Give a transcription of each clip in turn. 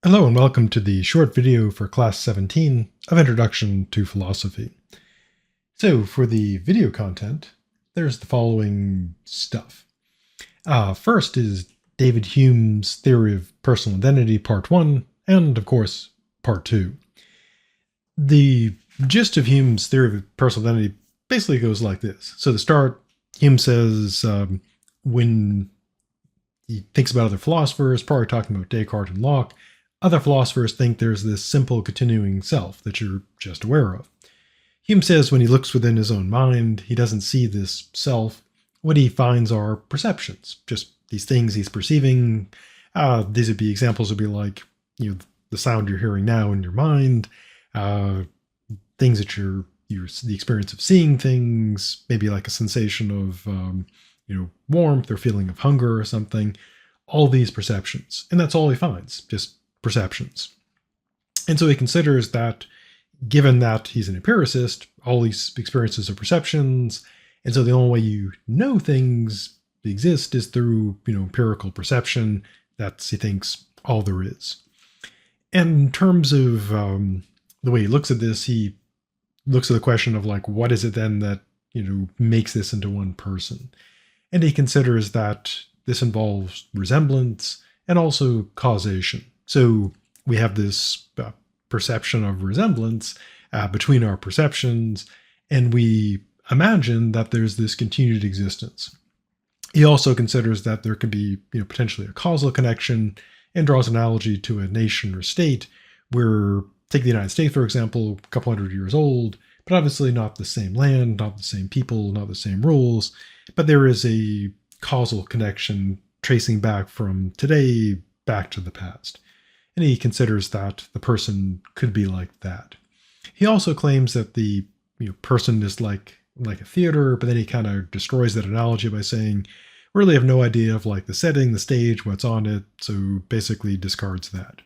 Hello and welcome to the short video for Class 17 of Introduction to Philosophy. So for the video content, there's the following stuff. First is David Hume's Theory of Personal Identity, Part 1, and of course, Part 2. The gist of Hume's Theory of Personal Identity basically goes like this. So to start, Hume says when he thinks about other philosophers, probably talking about Descartes and Locke, other philosophers think there's this simple continuing self that you're just aware of. Hume says when he looks within his own mind, he doesn't see this self. What he finds are perceptions, just these things he's perceiving. These would be examples would be like, the sound you're hearing now in your mind, things that the experience of seeing things, maybe like a sensation of, warmth or feeling of hunger or something. All these perceptions, and that's all he finds, just perceptions. And so he considers that given that he's an empiricist, all these experiences are perceptions, and so the only way you know things exist is through, empirical perception. That's, he thinks, all there is. And in terms of the way he looks at this, he looks at the question of like, what is it then that, makes this into one person? And he considers that this involves resemblance and also causation. So we have this perception of resemblance between our perceptions, and we imagine that there's this continued existence. He also considers that there could be, potentially a causal connection, and draws an analogy to a nation or state where, take the United States, for example, a couple hundred years old, but obviously not the same land, not the same people, not the same rules, but there is a causal connection tracing back from today back to the past. And he considers that the person could be like that. He also claims that the person is like a theater, but then he kind of destroys that analogy by saying, we really have no idea of like the setting, the stage, what's on it, so basically discards that.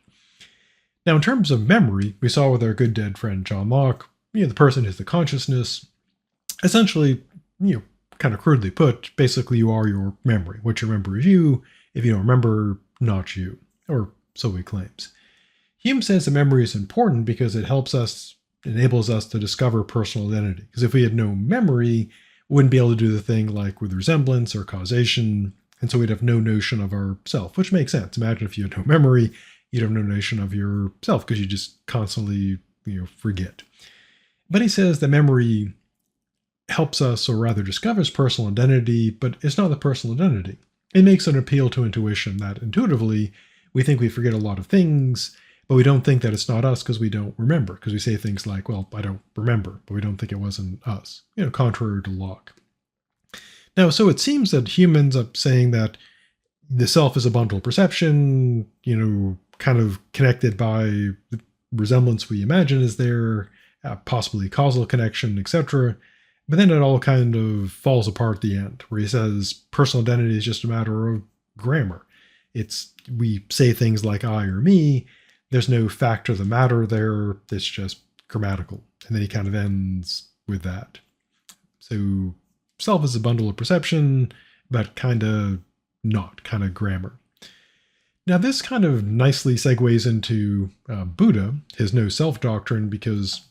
Now, in terms of memory, we saw with our good dead friend John Locke, the person is the consciousness. Essentially, kind of crudely put, basically you are your memory. What you remember is you. If you don't remember, not you. Or so he claims. Hume says that memory is important because it enables us to discover personal identity. Because if we had no memory, we wouldn't be able to do the thing like with resemblance or causation, and so we'd have no notion of ourself, which makes sense. Imagine if you had no memory, you'd have no notion of yourself because you just constantly forget. But he says that memory helps us, or rather discovers personal identity, but it's not the personal identity. It makes an appeal to intuition that intuitively we think we forget a lot of things, but we don't think that it's not us because we don't remember, because we say things like, well, I don't remember, but we don't think it wasn't us, contrary to Locke. Now, so it seems that Hume ends up saying that the self is a bundle of perception, kind of connected by the resemblance we imagine is there, possibly causal connection, etc. But then it all kind of falls apart at the end, where he says personal identity is just a matter of grammar. We say things like I or me. There's no fact of the matter there. It's just grammatical. And then he kind of ends with that. So self is a bundle of perception, but kind of not, kind of grammar. Now this kind of nicely segues into Buddha, his no self doctrine, because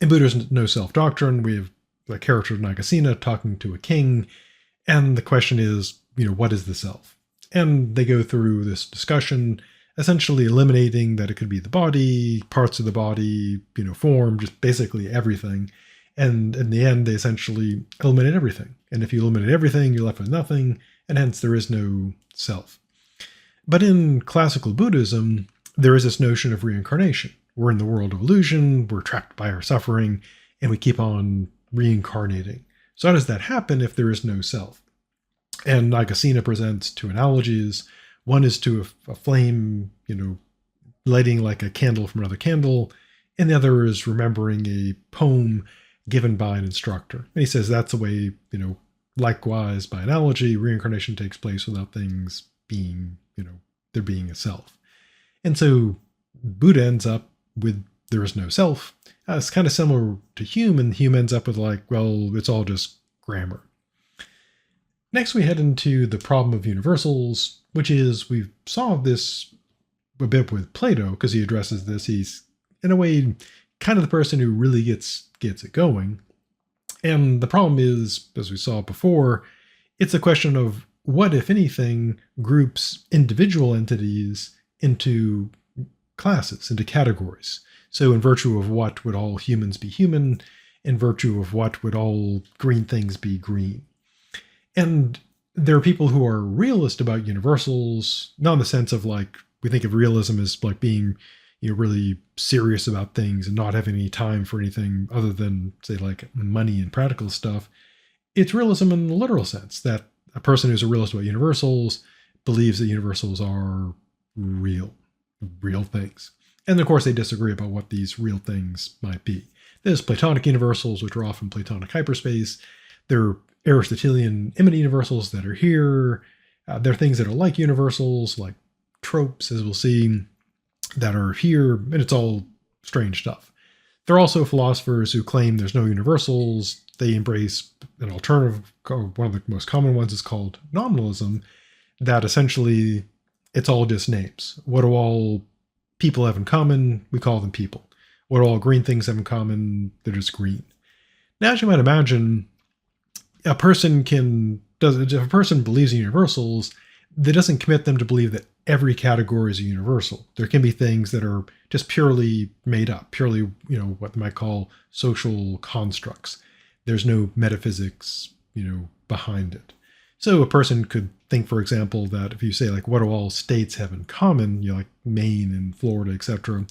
in Buddha's no self doctrine, we have the character of Nagasena talking to a king, and the question is, what is the self? And they go through this discussion, essentially eliminating that it could be the body, parts of the body, form, just basically everything. And in the end, they essentially eliminate everything. And if you eliminate everything, you're left with nothing, and hence there is no self. But in classical Buddhism, there is this notion of reincarnation. We're in the world of illusion, we're trapped by our suffering, and we keep on reincarnating. So how does that happen if there is no self? And Nagasena presents two analogies. One is to a flame, lighting like a candle from another candle, and the other is remembering a poem given by an instructor. And he says that's the way, likewise, by analogy, reincarnation takes place without things being, there being a self. And so Buddha ends up with there is no self. It's kind of similar to Hume, and Hume ends up with like, well, it's all just grammar. Next, we head into the problem of universals, which is we've solved this a bit with Plato, because he addresses this. He's, in a way, kind of the person who really gets it going. And the problem is, as we saw before, it's a question of what, if anything, groups individual entities into classes, into categories. So in virtue of what would all humans be human? In virtue of what would all green things be green? And there are people who are realist about universals, not in the sense of like, we think of realism as like being, really serious about things and not having any time for anything other than, say, like money and practical stuff. It's realism in the literal sense, that a person who's a realist about universals believes that universals are real things. And of course, they disagree about what these real things might be. There's Platonic universals, which are often Platonic hyperspace. There are Aristotelian immanent universals that are here. There are things that are like universals, like tropes, as we'll see, that are here, and it's all strange stuff. There are also philosophers who claim there's no universals. They embrace an alternative, one of the most common ones is called nominalism, that essentially it's all just names. What do all people have in common? We call them people. What do all green things have in common? They're just green. Now, as you might imagine, if a person believes in universals, that doesn't commit them to believe that every category is a universal. There can be things that are just purely made up, purely, what they might call social constructs. There's no metaphysics, behind it. So a person could think, for example, that if you say, like, what do all states have in common, like Maine and Florida, etc.,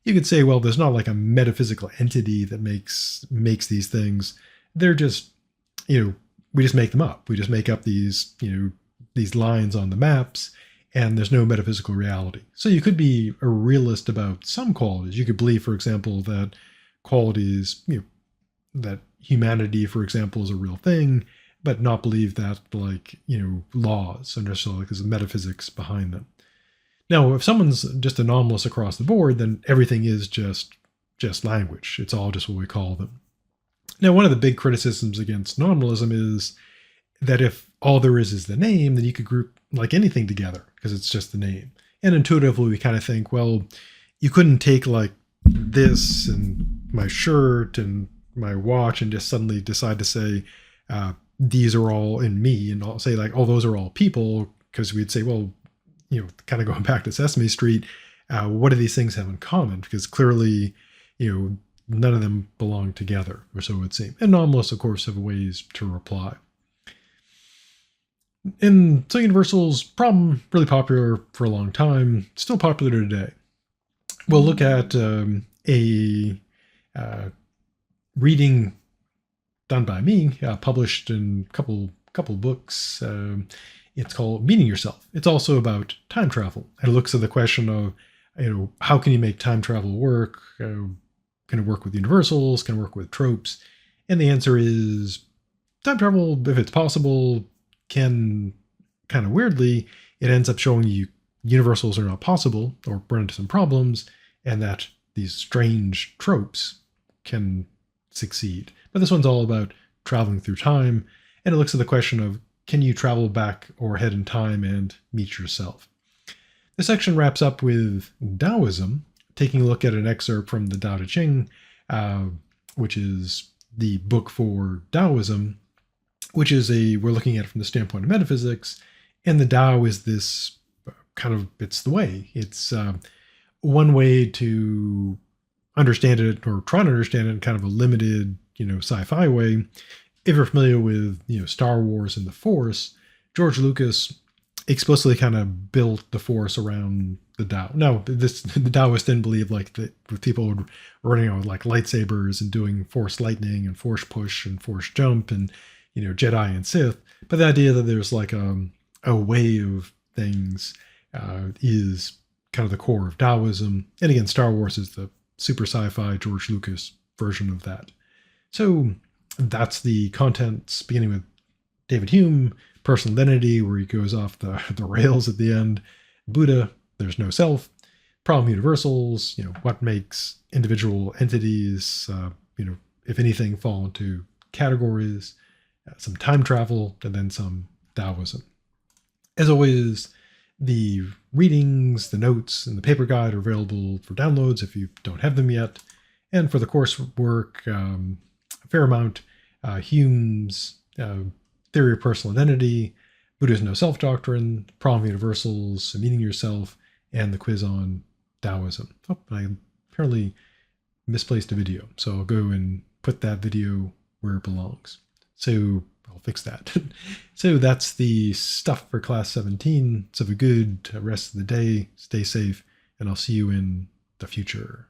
you could say, well, there's not like a metaphysical entity that makes these things. They're just, we just make them up. We just make up these, these lines on the maps, and there's no metaphysical reality. So you could be a realist about some qualities. You could believe, for example, that qualities, that humanity, for example, is a real thing, but not believe that, like, laws and necessarily like there's metaphysics behind them. Now, if someone's just anomalous across the board, then everything is just language. It's all just what we call them. Now, one of the big criticisms against nominalism is that if all there is the name, then you could group like anything together because it's just the name. And intuitively, we kind of think, well, you couldn't take like this and my shirt and my watch and just suddenly decide to say, these are all in me, and I'll say like, oh, those are all people, because we'd say, well, kind of going back to Sesame Street, what do these things have in common? Because clearly, none of them belong together, or so it would seem. And nominalists, of course, have ways to reply. And so universals, problem, really popular for a long time, still popular today. We'll look at a reading done by me, published in a couple books. It's called Meeting Yourself. It's also about time travel. And it looks at the question of, how can you make time travel work? Can it work with universals? Can it work with tropes? And the answer is time travel, if it's possible, can, kind of weirdly, it ends up showing you universals are not possible or run into some problems, and that these strange tropes can succeed. But this one's all about traveling through time, and it looks at the question of, can you travel back or ahead in time and meet yourself? This section wraps up with Taoism, taking a look at an excerpt from the Tao Te Ching, which is the book for Taoism, which is we're looking at it from the standpoint of metaphysics, and the Tao is this kind of, it's the way. It's one way to understand it, or try to understand it in kind of a limited, sci-fi way. If you're familiar with, Star Wars and the Force, George Lucas explicitly kind of built the Force around the Tao. Now, the Taoists didn't believe like that people would running around with like lightsabers and doing Force lightning and Force push and Force jump and, Jedi and Sith. But the idea that there's like a way of things is kind of the core of Taoism. And again, Star Wars is the super sci-fi George Lucas version of that. So that's the contents, beginning with David Hume, personal identity, where he goes off the rails at the end. Buddha, there's no self. Problem universals, what makes individual entities, if anything, fall into categories. Some time travel, and then some Taoism. As always, the readings, the notes, and the paper guide are available for downloads if you don't have them yet. And for the coursework, a fair amount. Hume's theory of personal identity, Buddha's no self doctrine, problem of universals, meaning yourself, and the quiz on Taoism. Oh, I apparently misplaced a video, so I'll go and put that video where it belongs. So I'll fix that. So that's the stuff for class 17. So have a good rest of the day, stay safe, and I'll see you in the future.